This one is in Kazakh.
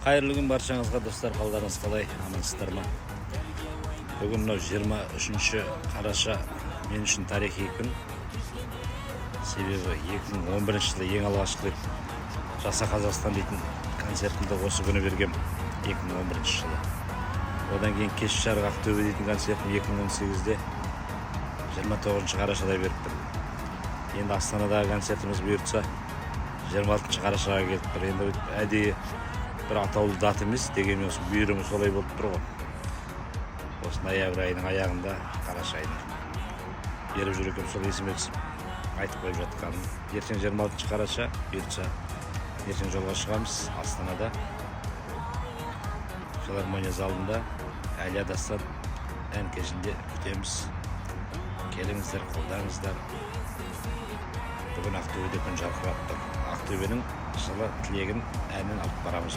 Қайырлы күн баршаңызға достар, қалдарыңыз қалай, амансыздар ма? Бүгін 23 қараша мен үшін тарихи күн. Себебі 2011 жылы ең алғашқы рет Жаса Қазақстан дейтін концертімді осы күні бергем, 2011 жылы. Одан кейін кеш жарық Ақтөбе дейтін концертім 2018-де 29 қарашада беріппін. Енді Астанадағы концертіміз бұйыртса 26 қарашаға келіп тұр. Енді әдейі бір атаулы дат емес, дегенмен осы бұйырымы солай болып тұр ғой. Осы ноябрь айының аяғында, қараша айында беріп жүр екем, сол есіме түсіп айтып қойып жатқаным. Ертең 26 қараша бұйыртса ертең жолға шығамыз. Астанада филармония залында Әлия Дастан ән кешінде күтеміз. Келіңіздер, қолдаңыздар. Бүгін Ақтөбеде күн жарқырап тұр. Ақтөбенің жылы тілегін әнін алып барамыз.